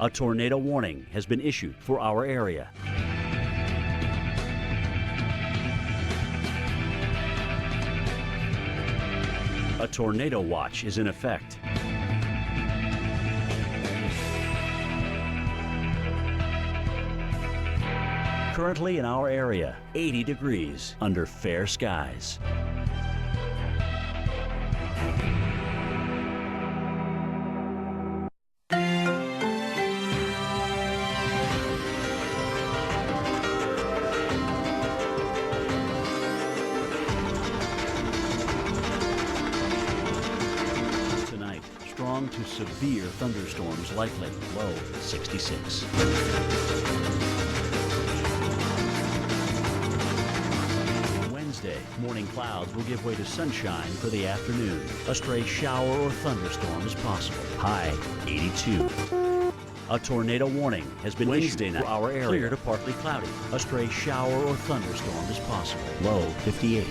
A tornado warning has been issued for our area. A tornado watch is in effect. Currently in our area, 80 degrees under fair skies. Tonight, strong to severe thunderstorms likely, low 66. Wednesday, morning clouds will give way to sunshine for the afternoon. A stray shower or thunderstorm is possible. High 82. A tornado warning has been issued for our area. Clear to partly cloudy. A stray shower or thunderstorm is possible. Low 58.